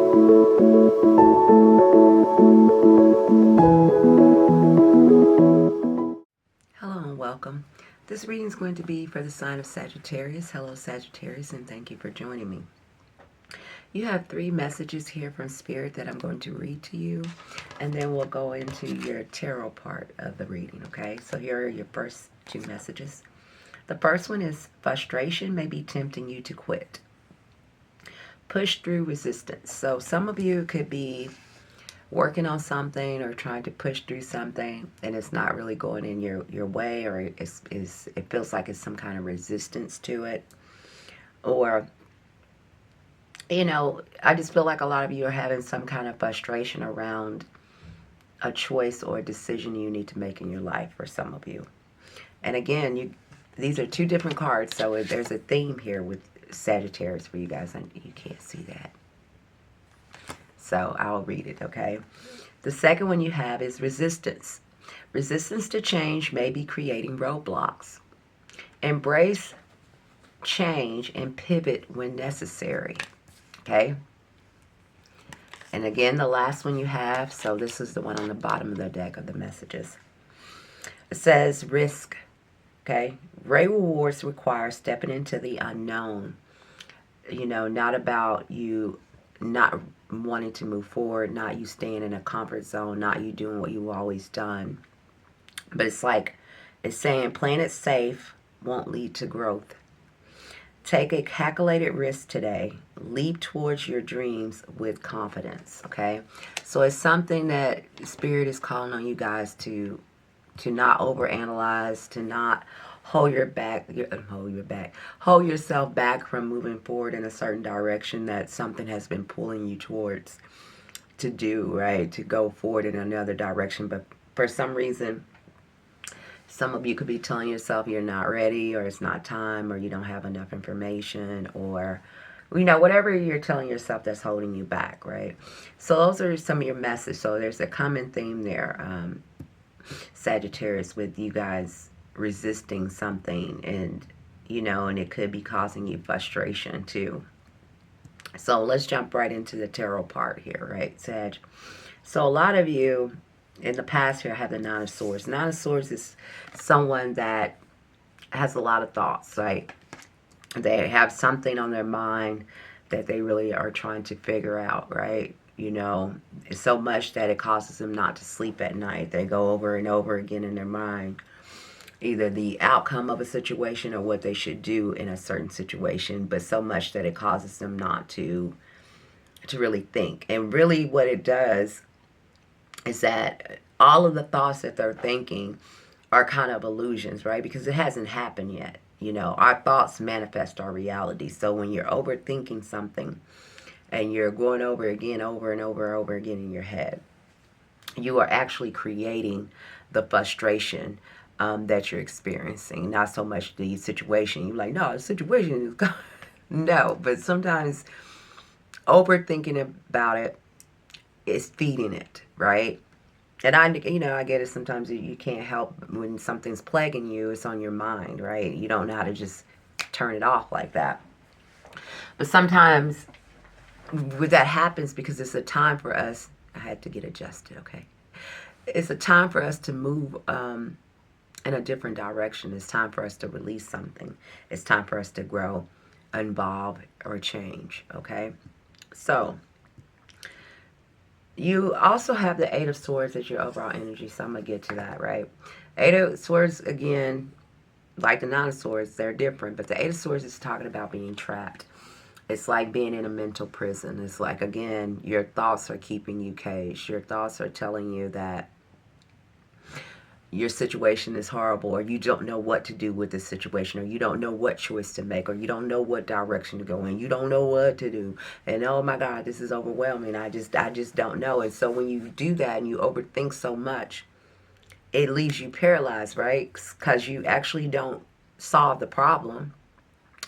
Hello and welcome. This reading is going to be for the sign of Sagittarius. Hello Sagittarius, and thank you for joining me. You have 3 messages here from Spirit that I'm going to read to you, and then we'll go into your tarot part of the reading, okay? So here are your first 2 messages. The first one is frustration may be tempting you to quit. Push through resistance. So some of you could be working on something or trying to push through something and it's not really going in your way, or it feels like it's some kind of resistance to it. Or, you know, I just feel like a lot of you are having some kind of frustration around a choice or a decision you need to make in your life, for some of you. And again, these are 2 different cards, so there's a theme here with Sagittarius for you guys, and you can't see that. So I'll read it, okay? The second one you have is resistance. Resistance to change may be creating roadblocks. Embrace change and pivot when necessary, okay? And again, the last one you have, so this is the one on the bottom of the deck of the messages. It says risk, okay? Great rewards require stepping into the unknown. You know, not about you not wanting to move forward, not you staying in a comfort zone, not you doing what you've always done. But it's like, it's saying playing it safe won't lead to growth. Take a calculated risk today. Leap towards your dreams with confidence, okay? So it's something that Spirit is calling on you guys to not overanalyze, to not hold yourself back from moving forward in a certain direction that something has been pulling you towards to do, right? To go forward in another direction. But for some reason, some of you could be telling yourself you're not ready, or it's not time, or you don't have enough information, or, you know, whatever you're telling yourself that's holding you back, right? So those are some of your messages. So there's a common theme there, Sagittarius, with you guys resisting something, and you know, and it could be causing you frustration too. So let's jump right into the tarot part here, right, Sag? So a lot of you in the past here have the Nine of Swords. Nine of Swords is someone that has a lot of thoughts, right? They have something on their mind that they really are trying to figure out, right? You know, it's so much that it causes them not to sleep at night. They go over and over again in their mind either the outcome of a situation or what they should do in a certain situation, but so much that it causes them not to really think. And really what it does is that all of the thoughts that they're thinking are kind of illusions, right? Because it hasn't happened yet. You know, our thoughts manifest our reality. So when you're overthinking something and you're going over again, over and over again in your head, you are actually creating the frustration that you're experiencing. Not so much the situation. You're like, no, the situation is gone. No, but sometimes overthinking about it is feeding it, right? And I get it. Sometimes you can't help when something's plaguing you. It's on your mind, right? You don't know how to just turn it off like that. But sometimes that happens because it's a time for us. I had to get adjusted, okay? It's a time for us to move in a different direction. It's time for us to release something. It's time for us to grow, evolve, or change, okay? So you also have the Eight of Swords as your overall energy, so I'm going to get to that, right? Eight of Swords, again, like the Nine of Swords, they're different, but the Eight of Swords is talking about being trapped. It's like being in a mental prison. It's like, again, your thoughts are keeping you caged. Your thoughts are telling you that your situation is horrible, or you don't know what to do with this situation, or you don't know what choice to make, or you don't know what direction to go in. You don't know what to do. And oh my God, this is overwhelming. I just don't know. And so when you do that and you overthink so much, it leaves you paralyzed, right? Because you actually don't solve the problem.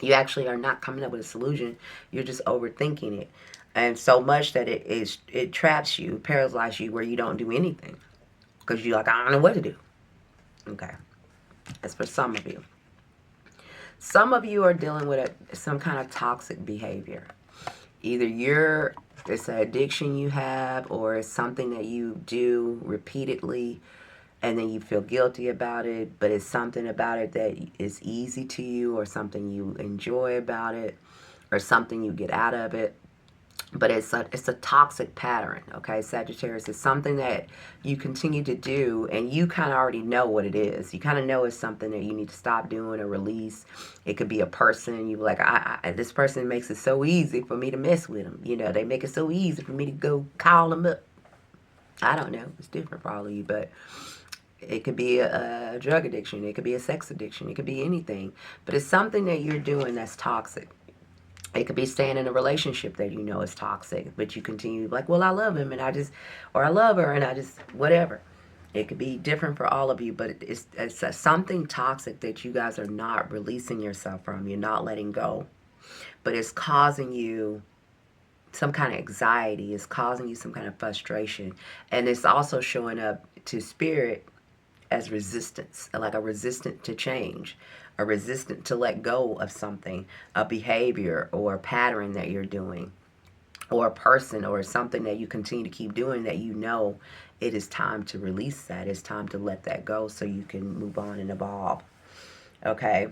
You actually are not coming up with a solution. You're just overthinking it. And so much that it traps you, paralyzes you, where you don't do anything. Because you're like, I don't know what to do. Okay. That's for some of you. Some of you are dealing with some kind of toxic behavior. Either it's an addiction you have, or it's something that you do repeatedly and then you feel guilty about it, but it's something about it that is easy to you, or something you enjoy about it, or something you get out of it. But it's a toxic pattern, okay, Sagittarius. It's something that you continue to do, and you kind of already know what it is. You kind of know it's something that you need to stop doing or release. It could be a person. You like, this person makes it so easy for me to mess with them. You know, they make it so easy for me to go call them up. I don't know. It's different for all of you, but it could be a drug addiction. It could be a sex addiction. It could be anything. But it's something that you're doing that's toxic. It could be staying in a relationship that you know is toxic, but you continue like, well, I love him and or I love her and I just, whatever. It could be different for all of you, but it's something toxic that you guys are not releasing yourself from. You're not letting go, but it's causing you some kind of anxiety. It's causing you some kind of frustration, and it's also showing up to spirit as resistance, like a resistant to change, a resistant to let go of something, a behavior or a pattern that you're doing, or a person or something that you continue to keep doing that you know it is time to release that. It's time to let that go so you can move on and evolve. Okay?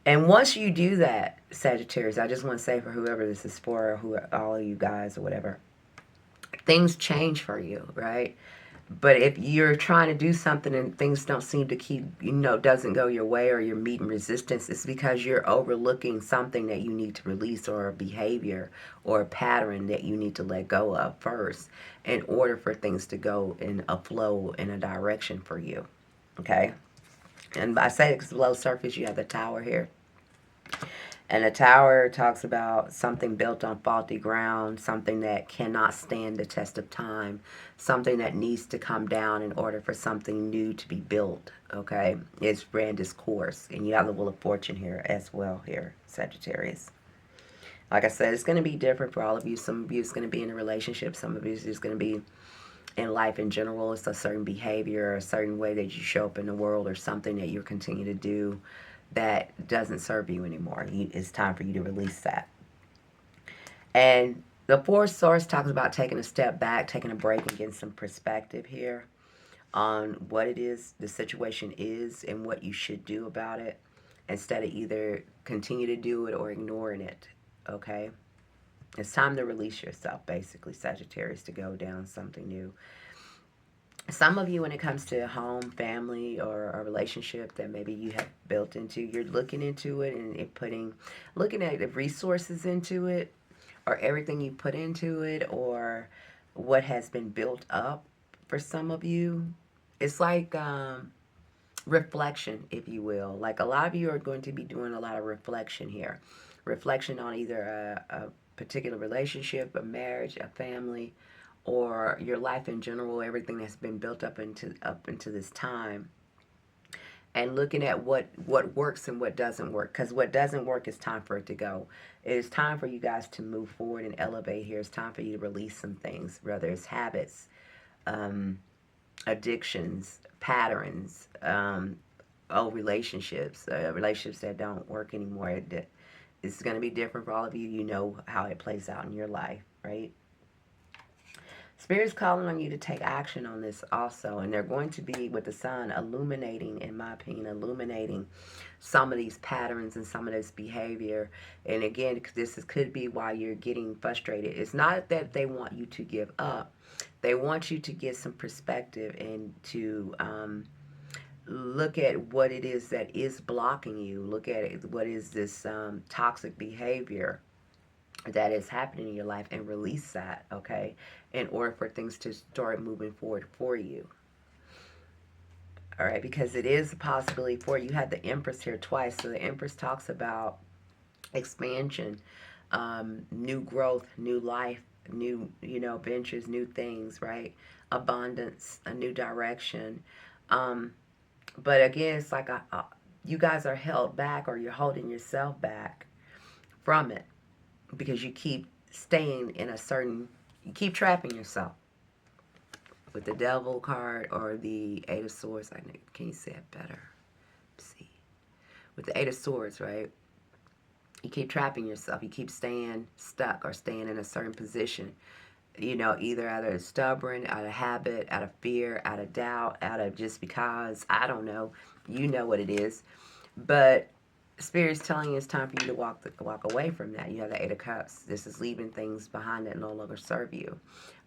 And once you do that, Sagittarius, I just want to say for whoever this is for, who all of you guys or whatever, things change for you, right? But if you're trying to do something and things don't seem to keep, doesn't go your way, or you're meeting resistance, it's because you're overlooking something that you need to release, or a behavior or a pattern that you need to let go of first in order for things to go in a flow, in a direction for you. Okay? And I say it because below surface you have the Tower here. And the Tower talks about something built on faulty ground, something that cannot stand the test of time, something that needs to come down in order for something new to be built, okay? It's ran its course. And you have the Wheel of Fortune here as well here, Sagittarius. Like I said, it's going to be different for all of you. Some of you is going to be in a relationship. Some of you is just going to be in life in general. It's a certain behavior, or a certain way that you show up in the world, or something that you continue to do that doesn't serve you anymore. It's time for you to release that. And the fourth source talks about taking a step back, taking a break, and getting some perspective here on what it is the situation is and what you should do about it, instead of either continue to do it or ignoring it. Okay? It's time to release yourself, basically, Sagittarius, to go down something new. Some of you, when it comes to home, family, or a relationship that maybe you have built into, you're looking into it and looking at the resources into it, or everything you put into it, or what has been built up for some of you. It's like reflection, if you will. Like, a lot of you are going to be doing a lot of reflection here. Reflection on either a particular relationship, a marriage, a family, or your life in general, everything that's been built up into this time, and looking at what works and what doesn't work. Because what doesn't work, is time for it to go. It is time for you guys to move forward and elevate here. It's time for you to release some things, whether it's habits, addictions, patterns, old relationships, relationships that don't work anymore. It's going to be different for all of you. You know how it plays out in your life, right? Spirit's calling on you to take action on this also. And they're going to be, with the sun, illuminating, in my opinion, illuminating some of these patterns and some of this behavior. And again, could be why you're getting frustrated. It's not that they want you to give up. They want you to get some perspective and to look at what it is that is blocking you. Look at it, what is this toxic behavior that is happening in your life, and release that, okay, in order for things to start moving forward for you. All right, because it is a possibility for you. You had the Empress here twice, so the Empress talks about expansion, new growth, new life, new, ventures, new things, right? Abundance, a new direction. But again, it's like you guys are held back, or you're holding yourself back from it, because you keep staying in you keep trapping yourself with the Devil card or the Eight of Swords. Can you say it better? Let's see. With the Eight of Swords, right? You keep trapping yourself. You keep staying stuck or staying in a certain position. You know, either out of stubborn, out of habit, out of fear, out of doubt, out of just because. I don't know. You know what it is. But Spirit's telling you it's time for you to walk away from that. You have the Eight of Cups. This is leaving things behind that no longer serve you.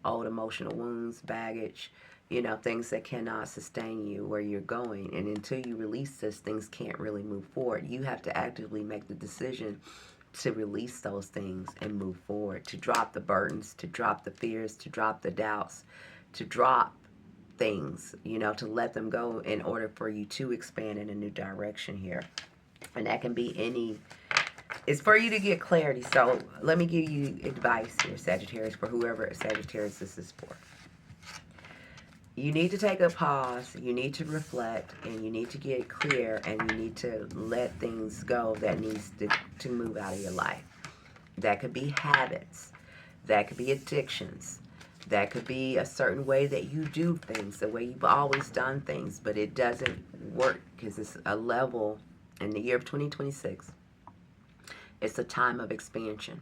Old emotional wounds, baggage, you know, things that cannot sustain you where you're going. And until you release this, things can't really move forward. You have to actively make the decision to release those things and move forward, to drop the burdens, to drop the fears, to drop the doubts, to drop things, you know, to let them go in order for you to expand in a new direction here. And that can be any, it's for you to get clarity. So let me give you advice here, Sagittarius, for whoever Sagittarius this is for. You need to take a pause, you need to reflect, and you need to get clear, and you need to let things go that needs to move out of your life. That could be habits, that could be addictions, that could be a certain way that you do things, the way you've always done things, but it doesn't work because it's a level in the year of 2026. It's a time of expansion.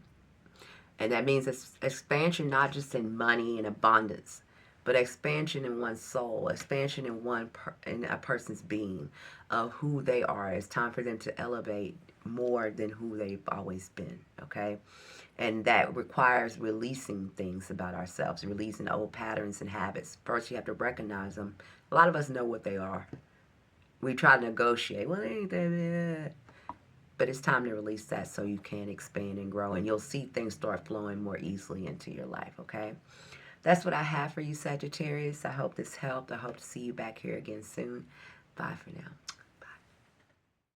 And that means it's expansion not just in money and abundance, but expansion in one's soul, expansion in a person's being, of who they are. It's time for them to elevate more than who they've always been, okay? And that requires releasing things about ourselves, releasing old patterns and habits. First, you have to recognize them. A lot of us know what they are. We try to negotiate. Well, ain't that. But it's time to release that so you can expand and grow. And you'll see things start flowing more easily into your life, okay? That's what I have for you, Sagittarius. I hope this helped. I hope to see you back here again soon. Bye for now.